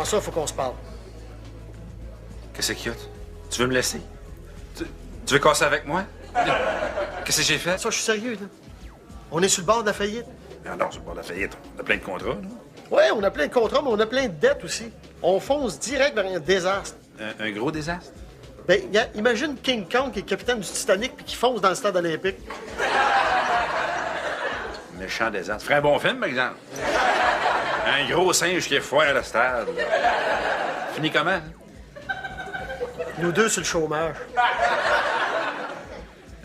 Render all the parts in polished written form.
Ça, faut qu'on se parle. Qu'est-ce qu'il y a? Tu veux me laisser? Tu veux casser avec moi? Qu'est-ce que j'ai fait? Ça, je suis sérieux, là. On est sur le bord de la faillite. Non, sur le bord de la faillite. On a plein de contrats, là. Oui, on a plein de contrats, mais on a plein de dettes aussi. On fonce direct vers un désastre. Un gros désastre? Ben, imagine King Kong qui est capitaine du Titanic puis qui fonce dans le stade olympique. Méchant désastre. Ça ferait un bon film, par exemple. Un gros singe qui est foire le stade. Fini comment? Nous deux sur le chômage.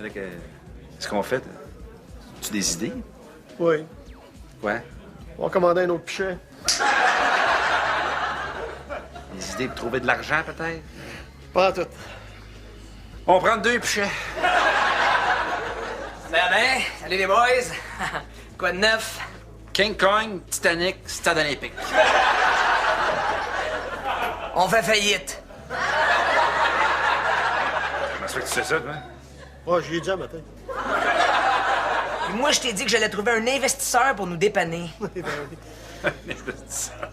Qu'est-ce qu'on fait? As-tu des idées? Oui. Quoi? On va commander un autre pichet. Des idées pour trouver de l'argent, peut-être? Pas en tout. On prend 2 pichets. Ça va bien? Salut les boys! Quoi de neuf? King Kong, Titanic, stade olympique. On fait faillite. Comment ça fait que tu sais ça, toi? Oh, j'y ai dit un matin. Puis moi, je t'ai dit que j'allais trouver un investisseur pour nous dépanner. Un investisseur.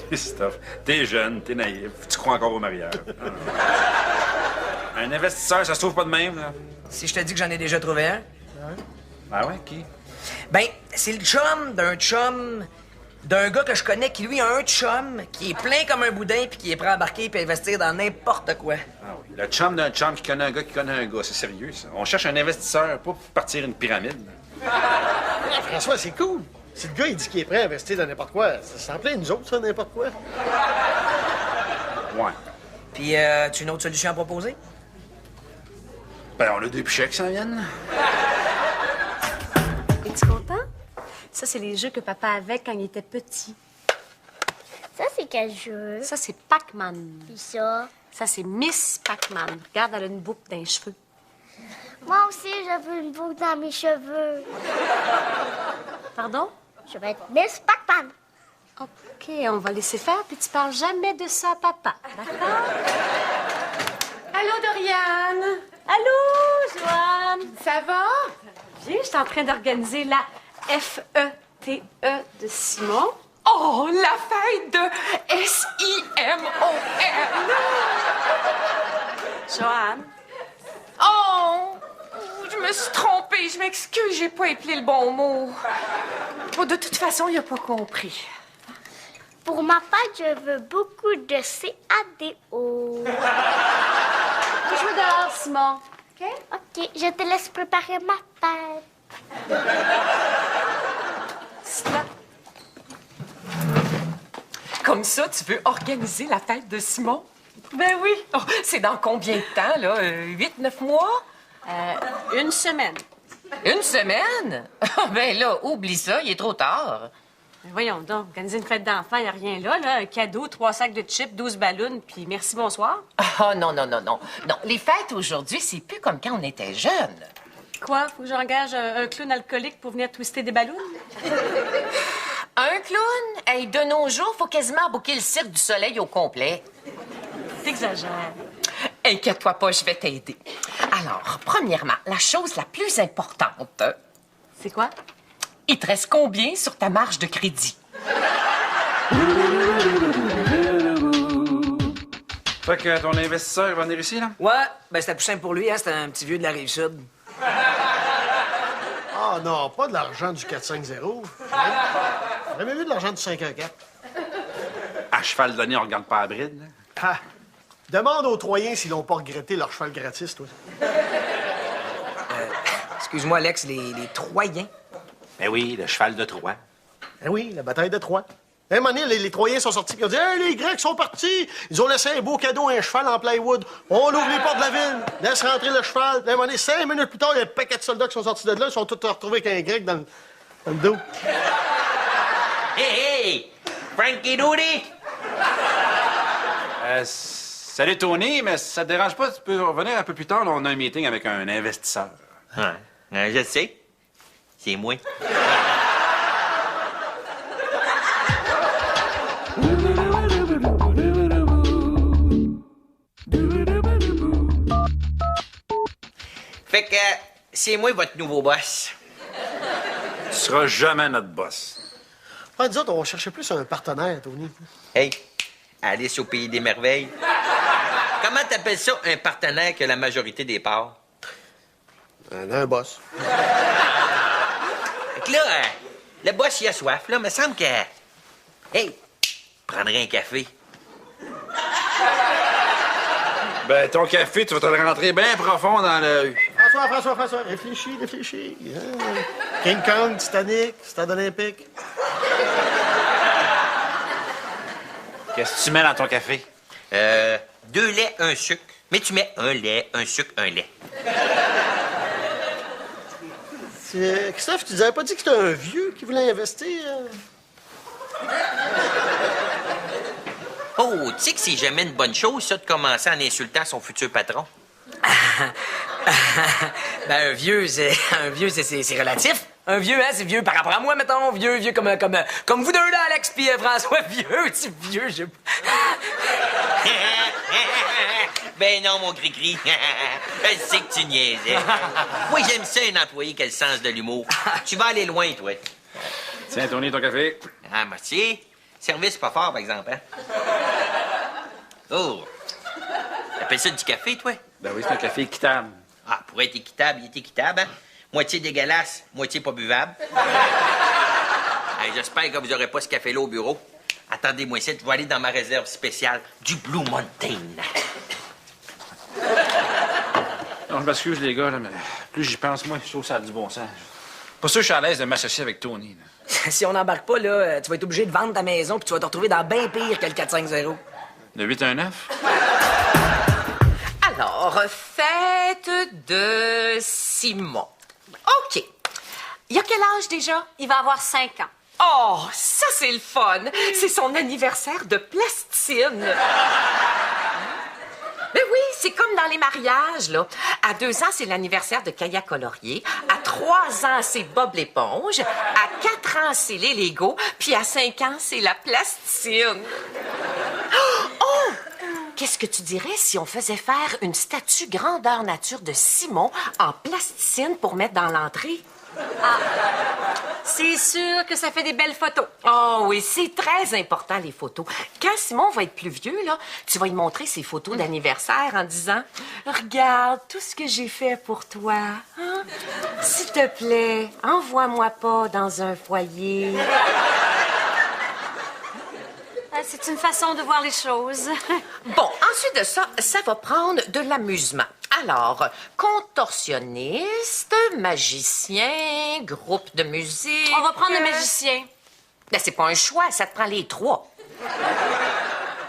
Christophe, t'es jeune, t'es naïf, tu crois encore au mariage. Un investisseur, ça se trouve pas de même, là. Si je te dis que j'en ai déjà trouvé un? Ah ouais, qui? Ben, c'est le chum d'un gars que je connais qui, lui, a un chum qui est plein comme un boudin puis qui est prêt à embarquer puis à investir dans n'importe quoi. Ah oui, le chum d'un chum qui connaît un gars qui connaît un gars, c'est sérieux, ça. On cherche un investisseur, pas pour partir une pyramide. François, c'est cool. Si le gars, il dit qu'il est prêt à investir dans n'importe quoi, c'est en plein nous autres, ça, n'importe quoi. Ouais. Puis, as-tu une autre solution à proposer? Ben, on a 2 pichets qui s'en viennent. Es-tu content? Ça, c'est les jeux que papa avait quand il était petit. Ça, c'est quel jeu? Ça, c'est Pac-Man. Puis ça? Ça, c'est Miss Pac-Man. Regarde, elle a une boucle dans les cheveux. Moi aussi, je veux une boucle dans mes cheveux. Pardon? Je vais être Miss Pac-Man. OK, on va laisser faire, puis tu parles jamais de ça à papa. D'accord? Allô, Doriane? Allô, Joanne? Ça va? Viens, je suis en train d'organiser la FETE de Simon. Oh, la fête de SIMON! Joanne? Oh! Je me suis trompée, je m'excuse, j'ai pas appelé le bon mot. Bon, de toute façon, il a pas compris. Pour ma fête, je veux beaucoup de CADO. Je joue dehors, Simon. OK? OK, je te laisse préparer ma fête. Stop. Comme ça, tu veux organiser la fête de Simon? Ben oui. Oh, c'est dans combien de temps, là? 8-9 mois? Une semaine. Une semaine? Ben là, oublie ça, il est trop tard. Mais voyons donc, organiser une fête d'enfant, il n'y a rien là, là. Un cadeau, 3 sacs de chips, 12 ballons, puis merci, bonsoir. Ah, non. Non, les fêtes aujourd'hui, c'est plus comme quand on était jeunes. Quoi? Faut que j'engage un clown alcoolique pour venir twister des ballons? Un clown? Hey, de nos jours, faut quasiment booker le cirque du soleil au complet. T'exagères. Inquiète-toi pas, je vais t'aider. Alors, premièrement, la chose la plus importante, C'est quoi? il te reste combien sur ta marge de crédit? Fait que ton investisseur va venir ici, là? Ouais, ben c'était plus simple pour lui, hein? C'était un petit vieux de la Rive-Sud. Ah non, pas de l'argent du 450. J'aurais même eu de l'argent du 514. À cheval donné, on regarde pas la bride, là. Ah! Demande aux Troyens s'ils n'ont pas regretté leur cheval gratis, toi. Excuse-moi, Alex, les Troyens. Ben oui, le cheval de Troie. Eh oui, la bataille de Troie. Un moment donné, les Troyens sont sortis et ont dit « Hey, les Grecs sont partis! » Ils ont laissé un beau cadeau, un cheval en plywood. On ouvre les portes de la ville, laisse rentrer le cheval. Puis, un moment donné, 5 minutes plus tard, il y a un paquet de soldats qui sont sortis de là. Ils sont tous retrouvés avec un Grec dans le dos. Frankie Doody! Salut Tony, mais ça te dérange pas, tu peux revenir un peu plus tard, là, on a un meeting avec un investisseur. Je sais. C'est moi. Fait que c'est moi votre nouveau boss. Tu seras jamais notre boss. Ah, nous autres, on cherchait plus un partenaire, Tony. Hey, Alice au pays des merveilles. Comment t'appelles ça, un partenaire qui a la majorité des parts? Un boss. Fait que là, le boss, il a soif, là. Me semble que... Hey, prendrais un café. Ben, ton café, tu vas te le rentrer bien profond dans le... François, réfléchis. Hein? King Kong, Titanic, Stade olympique. Qu'est-ce que tu mets dans ton café? 2 laits, 1 sucre. Mais tu mets 1 lait, 1 sucre, 1 lait. Christophe, tu nous avais pas dit que c'était un vieux qui voulait investir? Oh, tu sais que c'est jamais une bonne chose, ça, de commencer en insultant son futur patron? Ben, un vieux, c'est relatif. Un vieux, hein, c'est vieux par rapport à moi, mettons. Vieux comme vous deux, là, Alex puis François. Vieux, tu vieux, je... Ben non, mon gris-gris. Je sais que tu niaisais. Moi, j'aime ça, un employé qui a le sens de l'humour. Tu vas aller loin, toi. Tiens, Tony, ton café. Ah, merci. Service pas fort, par exemple, hein? Oh! T'appelles ça du café, toi? Ben oui, c'est un café équitable. Ah, pour être équitable, il est équitable, hein? Moitié dégueulasse, moitié pas buvable. Hey, j'espère que vous n'aurez pas ce café-là au bureau. Attendez-moi ici, je vais aller dans ma réserve spéciale du Blue Mountain. Non, je m'excuse, les gars, là, mais plus j'y pense, moi, je trouve que ça a du bon sens. Pas sûr que je suis à l'aise de m'associer avec Tony, là. Si on n'embarque pas, là, tu vas être obligé de vendre ta maison puis tu vas te retrouver dans bien pire que le 450. Le 819? Alors, fête de Simon. OK. Il a quel âge déjà? Il va avoir 5 ans. Oh, ça, c'est le fun. C'est son anniversaire de plasticine. Mais oui, c'est comme dans les mariages, là. À 2 ans, c'est l'anniversaire de Kaya Colorier. À 3 ans, c'est Bob l'éponge. À 4 ans, c'est les Legos. Puis à 5 ans, c'est la plasticine. Oh! Qu'est-ce que tu dirais si on faisait faire une statue grandeur nature de Simon en plasticine pour mettre dans l'entrée? C'est sûr que ça fait des belles photos. Oh oui, c'est très important, les photos. Quand Simon va être plus vieux, là, tu vas lui montrer ses photos d'anniversaire en disant « Regarde tout ce que j'ai fait pour toi. Hein? S'il te plaît, envoie-moi pas dans un foyer. » C'est une façon de voir les choses. Bon, ensuite de ça, ça va prendre de l'amusement. Alors, contorsionniste, magicien, groupe de musique... On va prendre le magicien. Ben, c'est pas un choix, ça te prend les 3.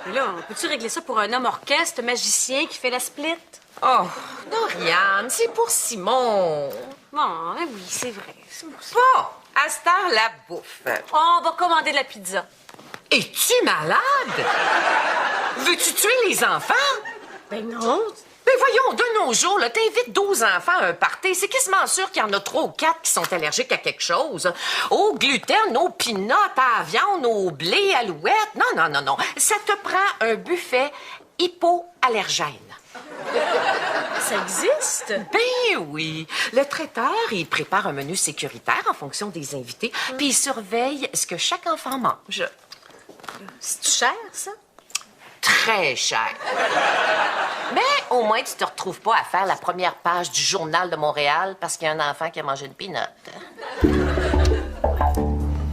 Mais là, peux-tu régler ça pour un homme orchestre magicien qui fait la split? Oh, Doriane, c'est pour Simon. Bon, oui, c'est vrai. Bon, à cette heure, la bouffe. On va commander de la pizza. Es-tu malade? Veux-tu tuer les enfants? Ben non. Mais voyons, de nos jours, là, t'invites 12 enfants à un party. C'est quasiment sûr qu'il y en a 3 ou 4 qui sont allergiques à quelque chose. Au gluten, aux peanuts, à la viande, au blé, à l'alouette. Non. Ça te prend un buffet hypoallergène. Ça existe? Ben oui. Le traiteur, il prépare un menu sécuritaire en fonction des invités, puis il surveille ce que chaque enfant mange. C'est-tu cher, ça? Très cher. Mais au moins, tu te retrouves pas à faire la première page du Journal de Montréal parce qu'il y a un enfant qui a mangé une peanut.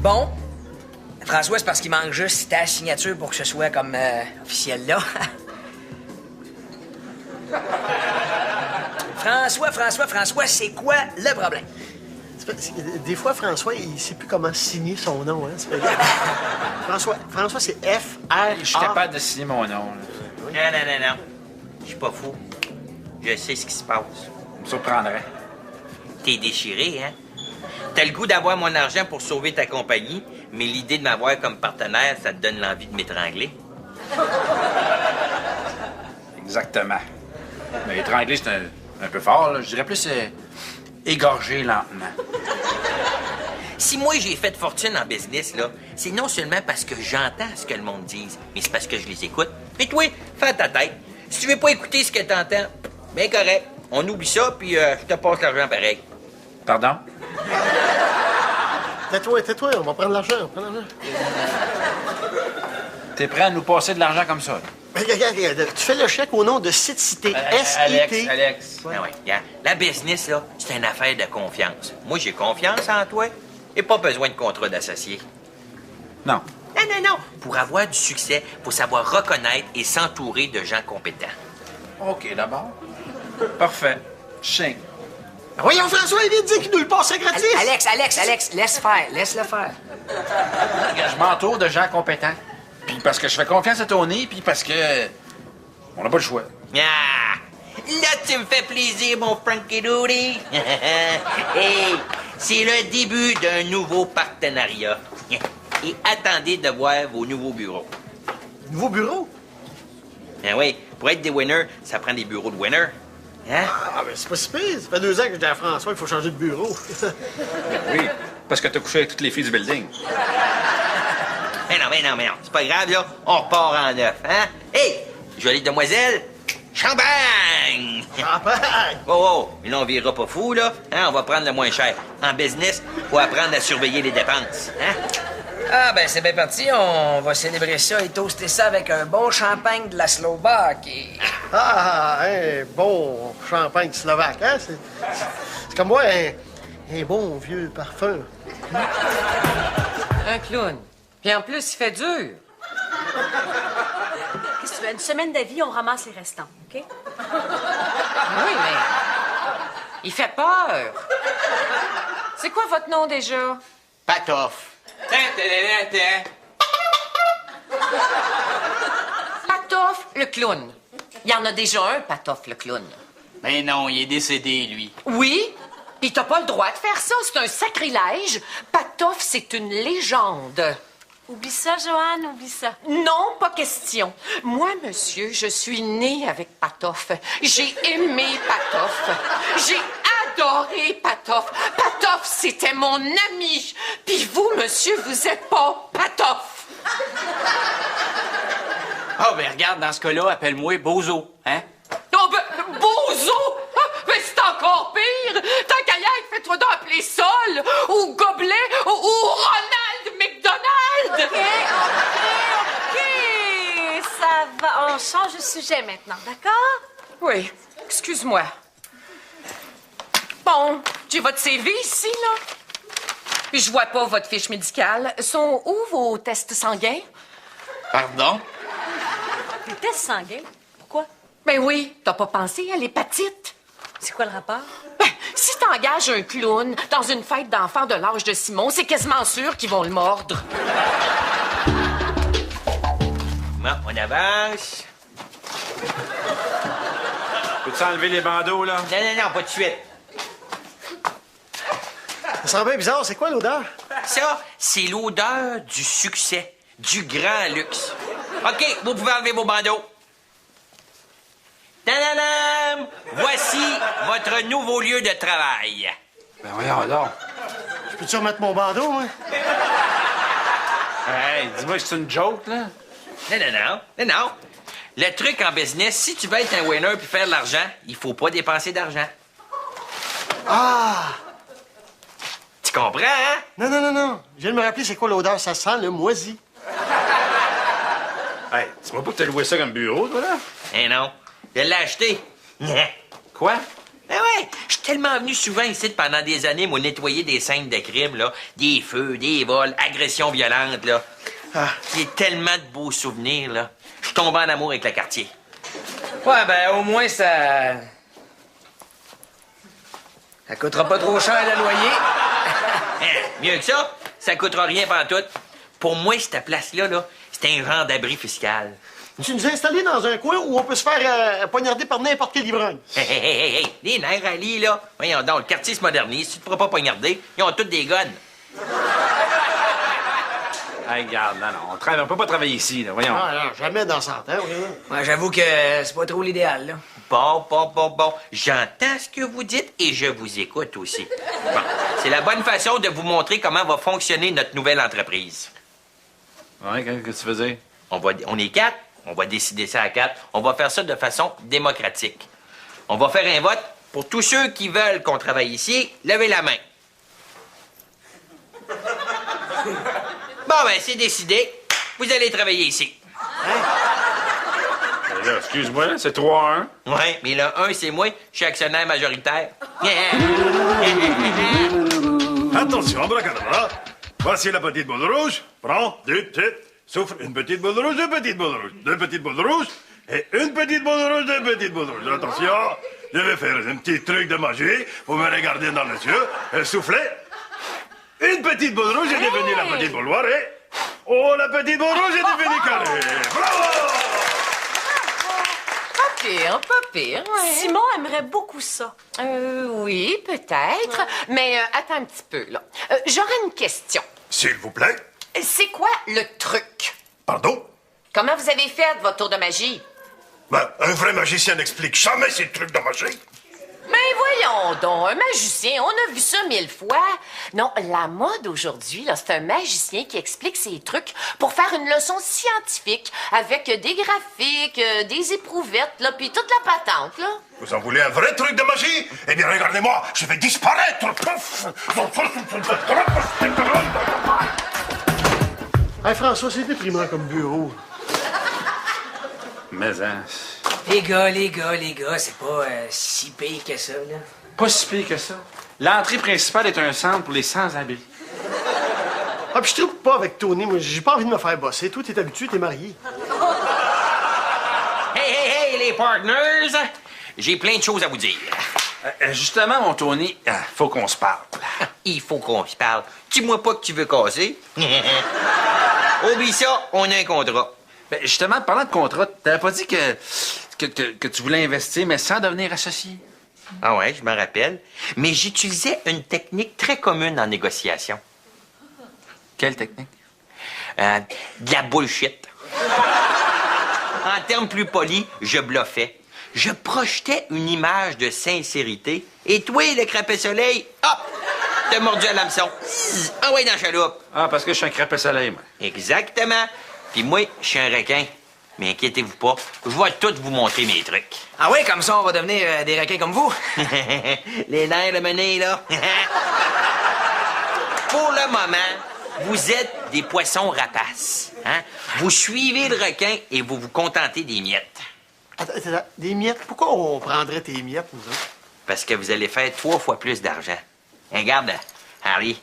Bon. François, c'est parce qu'il manque juste ta signature pour que ce soit comme officiel, là. François, c'est quoi le problème? Des fois, François, il sait plus comment signer son nom. Hein? François, c'est F-R-A. Je suis capable de signer mon nom. Là. Non. Je suis pas fou. Je sais ce qui se passe. Ça me surprendrait. T'es déchiré, hein? T'as le goût d'avoir mon argent pour sauver ta compagnie, mais l'idée de m'avoir comme partenaire, ça te donne l'envie de m'étrangler. Exactement. Mais étrangler, c'est un peu fort, là. Je dirais plus égorger lentement. Si moi j'ai fait fortune en business, là, c'est non seulement parce que j'entends ce que le monde dit, mais c'est parce que je les écoute. Et toi, fais ta tête. Si tu veux pas écouter ce que t'entends, ben correct. On oublie ça, puis je te passe l'argent pareil. Pardon? Tais-toi, on va prendre l'argent, T'es prêt à nous passer de l'argent comme ça? Là? Regarde, tu fais le chèque au nom de Cite Cité. S-I-T. Alex. Ben ouais, regarde, la business, là, c'est une affaire de confiance. Moi, j'ai confiance en toi et pas besoin de contrat d'associé. Non. Non. Pour avoir du succès, faut savoir reconnaître et s'entourer de gens compétents. OK, d'abord. Parfait. Ching. Voyons, François, il vient de dire qu'il nous le passait gratis. Alex, laisse faire, laisse-le faire. Je m'entoure de gens compétents. Puis parce que je fais confiance à Tony, puis parce que on n'a pas le choix. Ah! Là, tu me fais plaisir, mon Frankie Doody. Hey, c'est le début d'un nouveau partenariat. Et attendez de voir vos nouveaux bureaux. Nouveau bureau? Ah oui, pour être des winners, ça prend des bureaux de winners. Hein? Ah, ben c'est pas si pire. Ça fait 2 ans que je dis à François qu'il faut changer de bureau. Oui, parce que t'as couché avec toutes les filles du building. Mais non. C'est pas grave, là. On repart en neuf, hein? Hey, jolie demoiselle, champagne! Champagne! Oh, mais là, on virera pas fou, là. Hein? On va prendre le moins cher. En business, faut apprendre à surveiller les dépenses, hein? Ah, ben, c'est bien parti. On va célébrer ça et toaster ça avec un bon champagne de la Slovaquie. Un bon champagne slovaque, hein? C'est comme moi, un bon vieux parfum. Un clown. Puis en plus, il fait dur. Qu'est-ce que tu veux? Une semaine d'avis, on ramasse les restants, OK? Oui, mais il fait peur. C'est quoi votre nom déjà? Patoff. Patoff le clown. Il y en a déjà un, Patoff le clown. Ben non, il est décédé, lui. Oui? Puis t'as pas le droit de faire ça, c'est un sacrilège. Patoff, c'est une légende. Oublie ça, Joanne, oublie ça. Non, pas question. Moi, monsieur, je suis née avec Patoff. J'ai aimé Patoff. J'ai adoré Patoff. Patoff, c'était mon ami. Puis vous, monsieur, vous êtes pas Patoff. Ah, ben regarde, dans ce cas-là, appelle-moi Bozo, hein? Oh, ben, Bozo! Mais c'est encore pire! Tant qu'à y être, fais-toi donc appeler Sol, ou Gobelet, ou Ronald McDonald! OK. Ça va, on change de sujet maintenant, d'accord? Oui, excuse-moi. Bon, j'ai votre CV ici, là. Puis je vois pas votre fiche médicale. Sont où vos tests sanguins? Pardon? Les tests sanguins? Pourquoi? Ben oui, t'as pas pensé à l'hépatite? C'est quoi le rapport? Ben, si t'engages un clown dans une fête d'enfants de l'âge de Simon, c'est quasiment sûr qu'ils vont le mordre. Bon, on avance. Peux-tu enlever les bandeaux, là? Non, pas de suite. Ça sent bien bizarre. C'est quoi l'odeur? Ça, c'est l'odeur du succès, du grand luxe. OK, vous pouvez enlever vos bandeaux. Tadadam! Voici votre nouveau lieu de travail. Ben voyons donc. Je peux-tu remettre mon bandeau, moi? Hey, dis-moi que c'est une joke, là? Non. Le truc en business, si tu veux être un winner puis faire de l'argent, il faut pas dépenser d'argent. Ah! Tu comprends, hein? Non. Je viens de me rappeler c'est quoi l'odeur. Ça sent le moisi. Hey, dis-moi pas que t'as loué ça comme bureau, toi, là? Eh non, je l'ai acheté. Quoi? Ben ouais, je suis tellement venu souvent ici pendant des années, moi, nettoyer des scènes de crime, là. Des feux, des vols, agressions violentes, là. Ah, j'ai tellement de beaux souvenirs, là. Je suis tombé en amour avec le quartier. Ouais, ben, au moins, ça coûtera pas trop cher le loyer. Mieux que ça coûtera rien pantoute. Pour moi, cette place-là, là, c'est un genre d'abri fiscal. Tu nous as installés dans un coin où on peut se faire poignarder par n'importe quel ivrogne. Hey! Les nerfs Ali, là. Voyons donc, le quartier se modernise. Tu te feras pas poignarder. Ils ont tous des guns. Hey, regarde, non, on peut pas travailler ici, là, voyons. Ah, non, jamais dans 100 ans, voyons. Moi, j'avoue que c'est pas trop l'idéal, là. Bon. J'entends ce que vous dites et je vous écoute aussi. Bon, c'est la bonne façon de vous montrer comment va fonctionner notre nouvelle entreprise. Ouais, qu'est-ce que tu faisais? On est 4. On va décider ça à 4. On va faire ça de façon démocratique. On va faire un vote pour tous ceux qui veulent qu'on travaille ici. Levez la main. Bon, ben, c'est décidé. Vous allez travailler ici. Là, excuse-moi, là, c'est 3-1. Ouais, mais le 1, c'est moi. Je suis actionnaire majoritaire. Attention, abracadabra. Voici la petite boule rouge. Prends, souffle une petite boule rouge, deux petites boules rouges. Deux petites boules rouges et une petite boule rouge, deux petites boules rouges. Attention, je vais faire un petit truc de magie. Vous me regardez dans les yeux et soufflez. Une petite boule rouge est devenue la petite boule noire et... Oh, la petite boule rouge est devenue carrée. Bravo! Pas pire, ouais. Simon aimerait beaucoup ça. Oui, peut-être. Mais attends un petit peu, là. J'aurais une question. S'il vous plaît. C'est quoi le truc? Pardon? Comment vous avez fait votre tour de magie? Ben, un vrai magicien n'explique jamais ces trucs de magie. Mais voyons donc, un magicien, on a vu ça 1000 fois. Non, la mode aujourd'hui, là, c'est un magicien qui explique ses trucs pour faire une leçon scientifique avec des graphiques, des éprouvettes, là, puis toute la patente, là. Vous en voulez un vrai truc de magie? Eh bien, regardez-moi, je vais disparaître. Hey, François, c'est déprimant comme bureau. Mais, hein... Les gars, c'est pas si pire que ça, là. Pas si pire que ça. L'entrée principale est un centre pour les sans-abri. Ah, puis je trouve pas avec Tony. Moi, j'ai pas envie de me faire bosser. Toi, t'es habitué, t'es marié. Hey, les partners! J'ai plein de choses à vous dire. Justement, mon Tony, faut qu'on se parle. Il faut qu'on se parle. Dis-moi pas que tu veux casser. Oublie ça, on a un contrat. Ben, justement, parlant de contrat, t'avais pas dit que tu voulais investir, mais sans devenir associé? Ah ouais, je m'en rappelle. Mais j'utilisais une technique très commune en négociation. Quelle technique? De la bullshit. En termes plus polis, je bluffais. Je projetais une image de sincérité. Et toi, le crapet-soleil, hop, t'as mordu à l'hameçon. Ah ouais, dans la chaloupe. Ah, parce que je suis un crapet-soleil, moi. Exactement. Puis moi, je suis un requin. Mais inquiétez-vous pas, je vais tout vous montrer mes trucs. Ah oui, comme ça, on va devenir des requins comme vous. Les nerfs de mener, là. Pour le moment, vous êtes des poissons rapaces. Hein? Vous suivez le requin et vous vous contentez des miettes. Attends, des miettes? Pourquoi on prendrait tes miettes, nous autres? Parce que vous allez faire 3 fois plus d'argent. Regarde, Harry,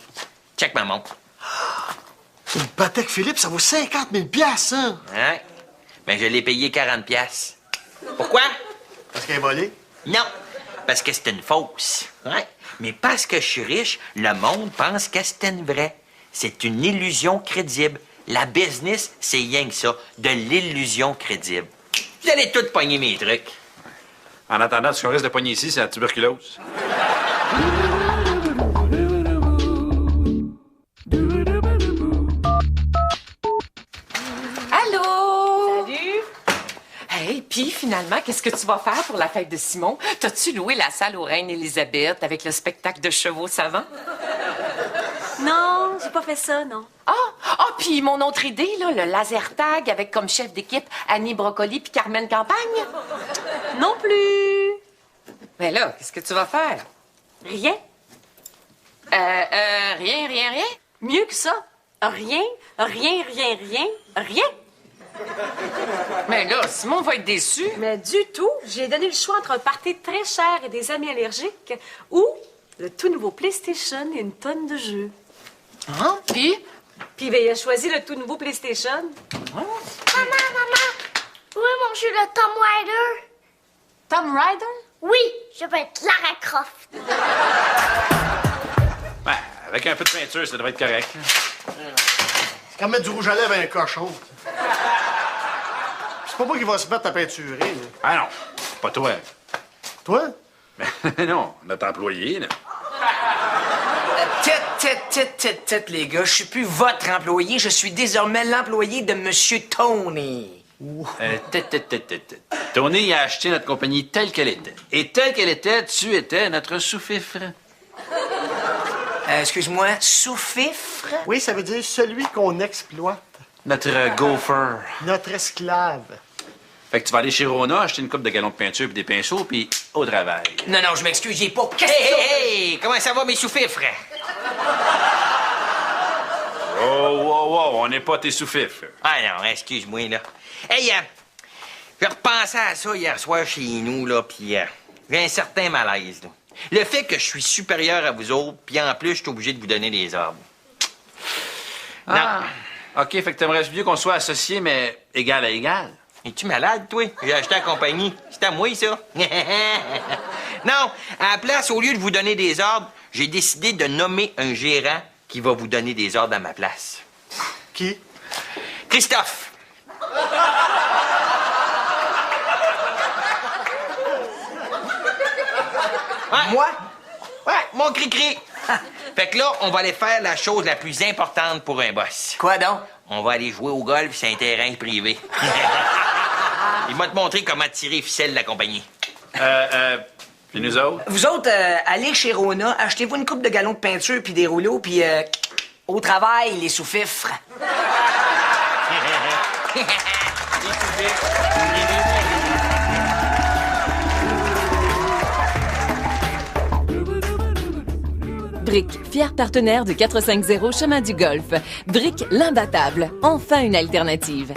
check ma montre. Une Patek Philippe, ça vaut 50 000 $, ça! Hein? Mais je l'ai payé 40 $. Pourquoi? Parce qu'elle est volée? Non, parce que c'est une fausse. Ouais. Mais parce que je suis riche, le monde pense que c'est une vraie. C'est une illusion crédible. La business, c'est rien que ça, de l'illusion crédible. Vous allez tous pogner mes trucs. En attendant, ce qu'on risque de pogner ici, c'est la tuberculose. Allô? Salut! Hey, puis finalement, qu'est-ce que tu vas faire pour la fête de Simon? T'as-tu loué la salle aux Reines Élisabeth avec le spectacle de chevaux savants? Non, j'ai pas fait ça, non. Puis mon autre idée, là, le laser tag avec comme chef d'équipe Annie Brocoli puis Carmen Campagne? Non plus. Mais là, qu'est-ce que tu vas faire? Rien. Rien? Mieux que ça. Rien. Mais là, Simon va être déçu. Mais du tout. J'ai donné le choix entre un party très cher et des amis allergiques ou le tout nouveau PlayStation et une tonne de jeux. Hein? Puis? Puis ben, il a choisi le tout nouveau PlayStation. Maman! Où est mon jeu de Tomb Raider? Tomb Raider? Oui, je veux être Lara Croft. Ben, avec un peu de peinture, ça devrait être correct. C'est comme mettre du rouge à lèvres à un cochon. C'est pas moi qui va se mettre à peinturer, là. Ah non, pas toi. Toi? Ben non, notre employé, là. Tête, les gars, je suis plus votre employé, je suis désormais l'employé de Monsieur Tony. Tony a acheté notre compagnie telle qu'elle était. Et telle qu'elle était, tu étais notre sous-fifre. Excuse-moi, sous-fifre? Oui, ça veut dire celui qu'on exploite. Notre gopher. Notre esclave. Fait que tu vas aller chez Rona, acheter une coupe de gallons de peinture puis des pinceaux, puis au travail. Non, je m'excuse, j'ai pas question. Hey! Comment ça va, mes sous-fifres? Oh, on n'est pas tes sous-fifres. Ah non, excuse-moi, là. Hey, je repensais à ça hier soir chez nous, là, puis j'ai un certain malaise, là. Le fait que je suis supérieur à vous autres, puis en plus, je suis obligé de vous donner des ordres. Ah. OK, fait que t'aimerais mieux qu'on soit associés, mais égal à égal. Es-tu malade, toi? J'ai acheté la compagnie. C'est à moi, ça. Non, à la place, au lieu de vous donner des ordres, j'ai décidé de nommer un gérant qui va vous donner des ordres à ma place. Qui? Christophe. Ouais. Moi? Ouais, mon cri-cri. Fait que là, on va aller faire la chose la plus importante pour un boss. Quoi donc? On va aller jouer au golf sur un terrain privé. Il m'a te montrer comment tirer les ficelles de la compagnie. Puis nous autres? Vous autres, allez chez Rona, achetez-vous une coupe de gallons de peinture puis des rouleaux, puis au travail, les sous-fifres. Brick, fier partenaire de 450 Chemin du Golf. Brick, l'imbattable. Enfin une alternative.